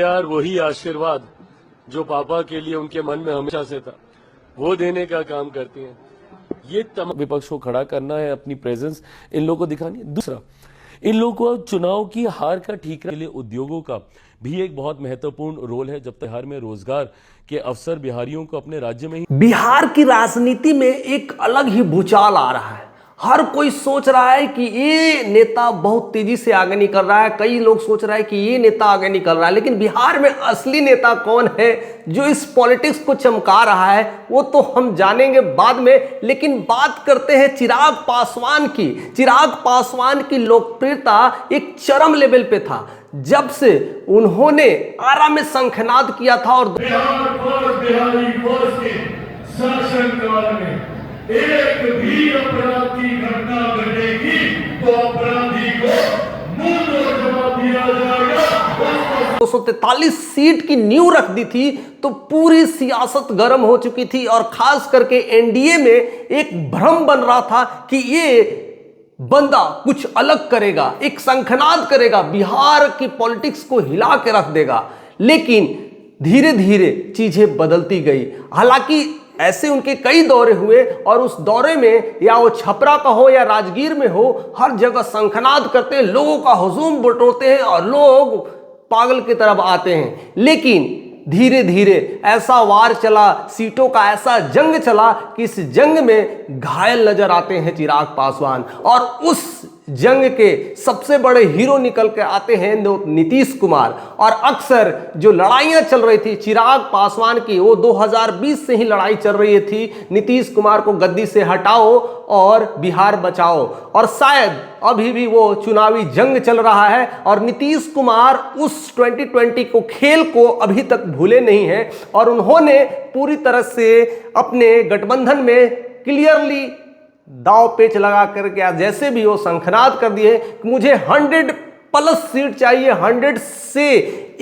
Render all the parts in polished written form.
यार वही आशीर्वाद जो पापा के लिए उनके मन में हमेशा से था वो देने का काम करती हैं। ये विपक्ष को खड़ा करना है, अपनी प्रेजेंस इन लोगों को दिखानी है। दूसरा, इन लोगों को चुनाव की हार का ठीक के लिए उद्योगों का भी एक बहुत महत्वपूर्ण रोल है। जब तक बिहार में रोजगार के अवसर बिहारियों को अपने राज्य में ही। बिहार की राजनीति में एक अलग ही भूचाल आ रहा है। हर कोई सोच रहा है कि ये नेता बहुत तेजी से आगे निकल रहा है, कई लोग सोच रहे हैं कि ये नेता आगे निकल रहा है, लेकिन बिहार में असली नेता कौन है जो इस पॉलिटिक्स को चमका रहा है वो तो हम जानेंगे बाद में। लेकिन बात करते हैं चिराग पासवान की। चिराग पासवान की लोकप्रियता एक चरम लेवल पे था जब से उन्होंने आरा में शंखनाद किया था और बिहारी के शासनकाल में एक भी अपराध की घटना घटेगी तो अपराधी को मुंह जवाब दिया जाएगा। 243 सीट की नींव रख दी थी तो पूरी सियासत गर्म हो चुकी थी और खास करके एनडीए में एक भ्रम बन रहा था कि ये बंदा कुछ अलग करेगा, एक शंखनाद करेगा, बिहार की पॉलिटिक्स को हिला के रख देगा। लेकिन धीरे धीरे चीजें बदलती गई। हालांकि ऐसे उनके कई दौरे हुए और उस दौरे में या वो छपरा का हो या राजगीर में हो, हर जगह शंखनाद करते हैं, लोगों का हुजूम बटोरते हैं और लोग पागल की तरफ आते हैं। लेकिन धीरे धीरे ऐसा वार चला, सीटों का ऐसा जंग चला कि इस जंग में घायल नजर आते हैं चिराग पासवान और उस जंग के सबसे बड़े हीरो निकल के आते हैं नीतीश कुमार। और अक्सर जो लड़ाइयां चल रही थी चिराग पासवान की, वो 2020 से ही लड़ाई चल रही थी, नीतीश कुमार को गद्दी से हटाओ और बिहार बचाओ। और शायद अभी भी वो चुनावी जंग चल रहा है और नीतीश कुमार उस 2020 को खेल को अभी तक भूले नहीं हैं और उन्होंने पूरी तरह से अपने गठबंधन में क्लियरली दाव पेच लगा करके जैसे भी वो शंखनाद कर दिए कि मुझे 100+ सीट चाहिए, 100 से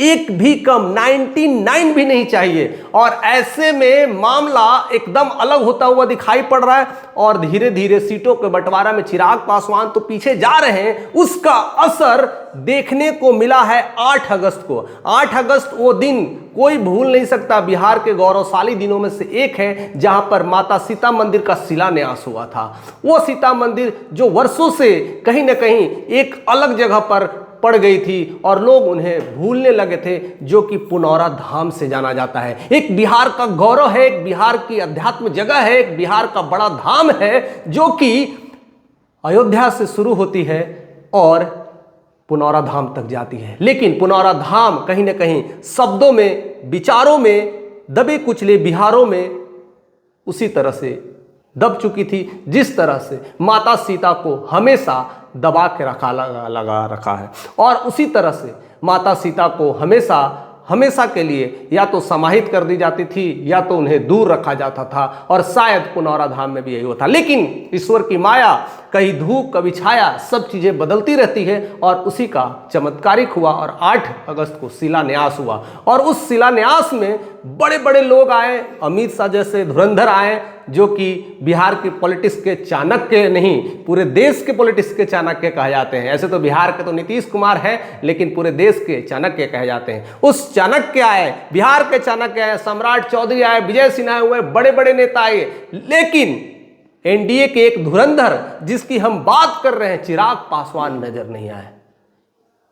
एक भी कम, 99 भी नहीं चाहिए। और ऐसे में मामला एकदम अलग होता हुआ दिखाई पड़ रहा है और धीरे धीरे सीटों के बंटवारा में चिराग पासवान तो पीछे जा रहे हैं। उसका असर देखने को मिला है 8 अगस्त को। 8 अगस्त वो दिन कोई भूल नहीं सकता, बिहार के गौरवशाली दिनों में से एक है जहां पर माता सीता मंदिर का शिलान्यास हुआ था। वो सीता मंदिर जो वर्षों से कहीं ना कहीं एक अलग जगह पर पड़ गई थी और लोग उन्हें भूलने लगे थे, जो कि पुनौरा धाम से जाना जाता है। एक बिहार का गौरव है, एक बिहार की अध्यात्म जगह है, एक बिहार का बड़ा धाम है जो कि अयोध्या से शुरू होती है और पुनौरा धाम तक जाती है। लेकिन पुनौरा धाम कहीं ना कहीं शब्दों में, विचारों में दबे कुचले बिहारों में उसी तरह से दब चुकी थी जिस तरह से माता सीता को हमेशा दबा के लगा रखा है। और उसी तरह से माता सीता को हमेशा के लिए या तो समाहित कर दी जाती थी या तो उन्हें दूर रखा जाता था और शायद पुनौरा धाम में भी यही होता। लेकिन ईश्वर की माया, कहीं धूप कभी छाया, सब चीजें बदलती रहती है और उसी का चमत्कारिक हुआ और 8 अगस्त को शिलान्यास हुआ। और उस शिलान्यास में बड़े बड़े लोग आए, अमित शाह जैसे धुरंधर आए जो कि बिहार की पॉलिटिक्स के चाणक्य नहीं, पूरे देश के पॉलिटिक्स के चाणक्य कहे जाते हैं। ऐसे तो बिहार के तो नीतीश कुमार है, लेकिन पूरे देश के चाणक्य कहे जाते हैं। उस चाणक्य आए, बिहार के चाणक्य आए, सम्राट चौधरी आए, विजय सिन्हा हुए, बड़े बड़े नेता आए। लेकिन एनडीए के एक धुरंधर जिसकी हम बात कर रहे हैं, चिराग पासवान नजर नहीं आए।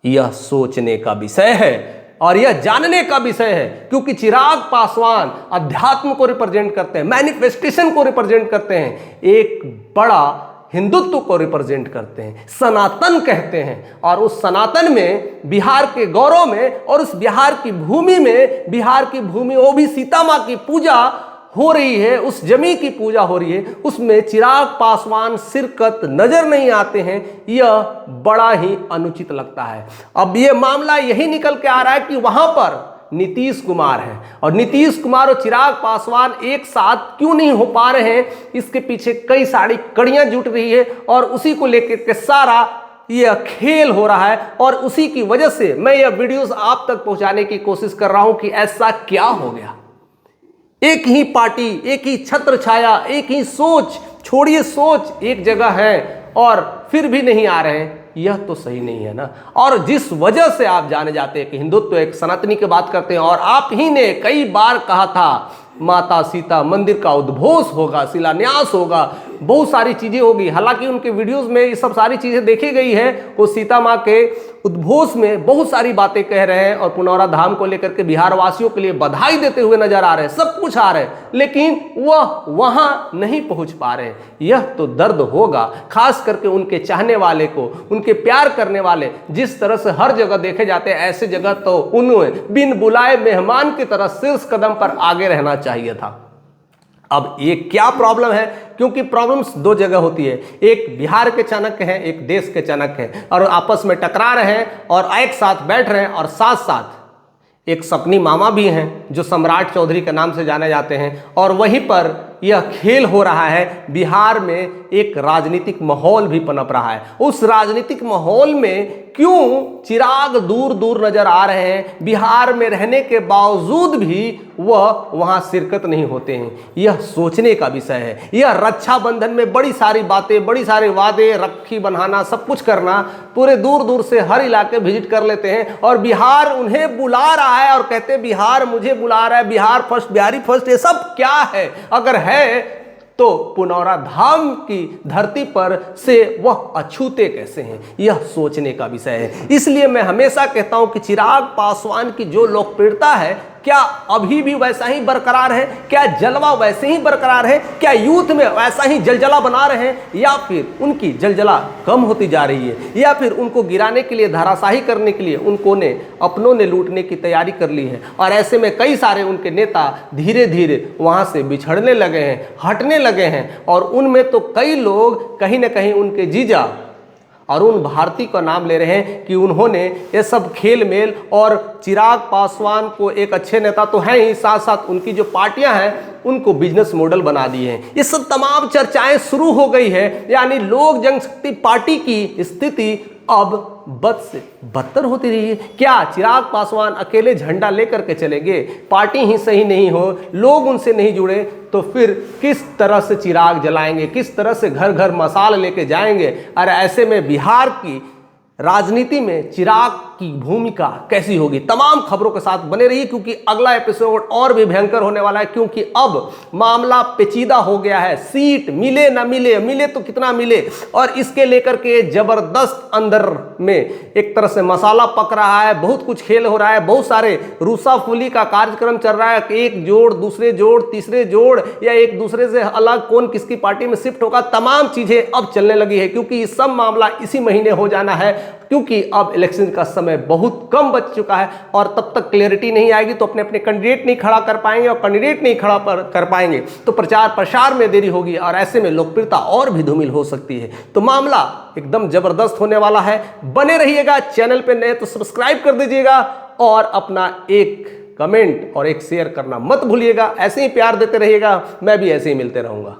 यह सोचने का विषय है और यह जानने का विषय है, क्योंकि चिराग पासवान अध्यात्म को रिप्रेजेंट करते हैं, मैनिफेस्टेशन को रिप्रेजेंट करते हैं, एक बड़ा हिंदुत्व को रिप्रेजेंट करते हैं, सनातन कहते हैं। और उस सनातन में, बिहार के गौरव में और उस बिहार की भूमि में, बिहार की भूमि वो भी सीता माँ की पूजा हो रही है, उस जमी की पूजा हो रही है, उसमें चिराग पासवान शिरकत नजर नहीं आते हैं। यह बड़ा ही अनुचित लगता है। अब यह मामला यही निकल के आ रहा है कि वहां पर नीतीश कुमार है और नीतीश कुमार और चिराग पासवान एक साथ क्यों नहीं हो पा रहे हैं, इसके पीछे कई सारी कड़ियां जुट रही है और उसी को लेकर के सारा यह खेल हो रहा है। और उसी की वजह से मैं यह वीडियोस आप तक पहुंचाने की कोशिश कर रहा हूं कि ऐसा क्या हो गया। एक ही पार्टी, एक ही छत्र छाया, एक ही सोच, छोड़िए सोच एक जगह है और फिर भी नहीं आ रहे हैं। यह तो सही नहीं है ना। और जिस वजह से आप जाने जाते हैं कि हिंदुत्व एक सनातनी की बात करते हैं, और आप ही ने कई बार कहा था माता सीता मंदिर का उद्घोष होगा, शिलान्यास होगा, बहुत सारी चीजें होगी। हालांकि उनके वीडियोस में ये सब सारी चीजें देखी गई है। वो सीता माँ के उद्घोष में बहुत सारी बातें कह रहे हैं और पुनौरा धाम को लेकर के बिहार वासियों के लिए बधाई देते हुए नजर आ रहे हैं, सब कुछ आ रहे हैं, लेकिन वह वहां नहीं पहुंच पा रहे हैं। यह तो दर्द होगा, खास करके उनके चाहने वाले को, उनके प्यार करने वाले जिस तरह से हर जगह देखे जाते हैं, ऐसे जगह तो उन्हें बिन बुलाए मेहमान की तरह शीर्ष कदम पर आगे रहना चाहिए था। अब ये क्या प्रॉब्लम है, क्योंकि प्रॉब्लम्स दो जगह होती है, एक बिहार के चाणक्य हैं, एक देश के चाणक्य हैं, और आपस में टकरा रहे हैं और एक साथ बैठ रहे हैं। और साथ साथ एक सपनी मामा भी हैं जो सम्राट चौधरी के नाम से जाने जाते हैं, और वहीं पर यह खेल हो रहा है। बिहार में एक राजनीतिक माहौल भी पनप रहा है। उस राजनीतिक माहौल में क्यों चिराग दूर दूर नजर आ रहे हैं, बिहार में रहने के बावजूद भी वह वहां शिरकत नहीं होते हैं, यह सोचने का विषय है। यह रक्षाबंधन में बड़ी सारी बातें, बड़ी सारे वादे, राखी बंधाना, सब कुछ करना, पूरे दूर दूर से हर इलाके विजिट कर लेते हैं, और बिहार उन्हें बुला रहा है और कहते हैं बिहार मुझे बुला रहा है, बिहार फर्स्ट, बिहारी फर्स्ट। ये सब क्या है? अगर है तो पुनौरा धाम की धरती पर से वह अछूते कैसे हैं, यह सोचने का विषय है। इसलिए मैं हमेशा कहता हूं कि चिराग पासवान की जो लोकप्रियता है, क्या अभी भी वैसा ही बरकरार है? क्या जलवा वैसे ही बरकरार है? क्या यूथ में वैसा ही जलजला बना रहे हैं, या फिर उनकी जलजला कम होती जा रही है, या फिर उनको गिराने के लिए, धराशाही करने के लिए अपनों ने लूटने की तैयारी कर ली है? और ऐसे में कई सारे उनके नेता धीरे धीरे वहां से बिछड़ने लगे हैं, हटने लगे हैं, और उनमें तो कई लोग कहीं ना कहीं उनके जीजा अरुण भारती का नाम ले रहे हैं कि उन्होंने ये सब खेल मेल, और चिराग पासवान को एक अच्छे नेता तो हैं ही, साथ साथ उनकी जो पार्टियां हैं उनको बिजनेस मॉडल बना दिए हैं। ये सब तमाम चर्चाएं शुरू हो गई है। यानी लोक जनशक्ति पार्टी की स्थिति अब बद से बदतर होती रही है। क्या चिराग पासवान अकेले झंडा लेकर के चलेंगे? पार्टी ही सही नहीं हो, लोग उनसे नहीं जुड़े, तो फिर किस तरह से चिराग जलाएंगे, किस तरह से घर घर मसाल लेके जाएंगे? और ऐसे में बिहार की राजनीति में चिराग की भूमिका कैसी होगी? तमाम खबरों के साथ बने रहिए, क्योंकि अगला एपिसोड और भी भयंकर होने वाला है। क्योंकि अब मामला पेचीदा हो गया है, सीट मिले ना मिले, मिले तो कितना मिले, और इसके लेकर के जबरदस्त अंदर में एक तरह से मसाला पक रहा है, बहुत कुछ खेल हो रहा है, बहुत सारे रूसाफुली का कार्यक्रम चल रहा है, एक जोड़, दूसरे जोड़, तीसरे जोड़, या एक दूसरे से अलग कौन किसकी पार्टी में शिफ्ट होगा, तमाम चीजें अब चलने लगी है। क्योंकि ये सब मामला इसी महीने हो जाना है, क्योंकि अब इलेक्शन का समय बहुत कम बच चुका है, और तब तक क्लैरिटी नहीं आएगी तो अपने अपने कैंडिडेट नहीं खड़ा कर पाएंगे, और कैंडिडेट नहीं खड़ा कर पाएंगे तो प्रचार प्रसार में देरी होगी, और ऐसे में लोकप्रियता और भी धूमिल हो सकती है। तो मामला एकदम जबरदस्त होने वाला है। बने रहिएगा, चैनल पे नए तो सब्सक्राइब कर दीजिएगा, और अपना एक कमेंट और एक शेयर करना मत भूलिएगा। ऐसे ही प्यार देते रहिएगा, मैं भी ऐसे ही मिलते रहूंगा।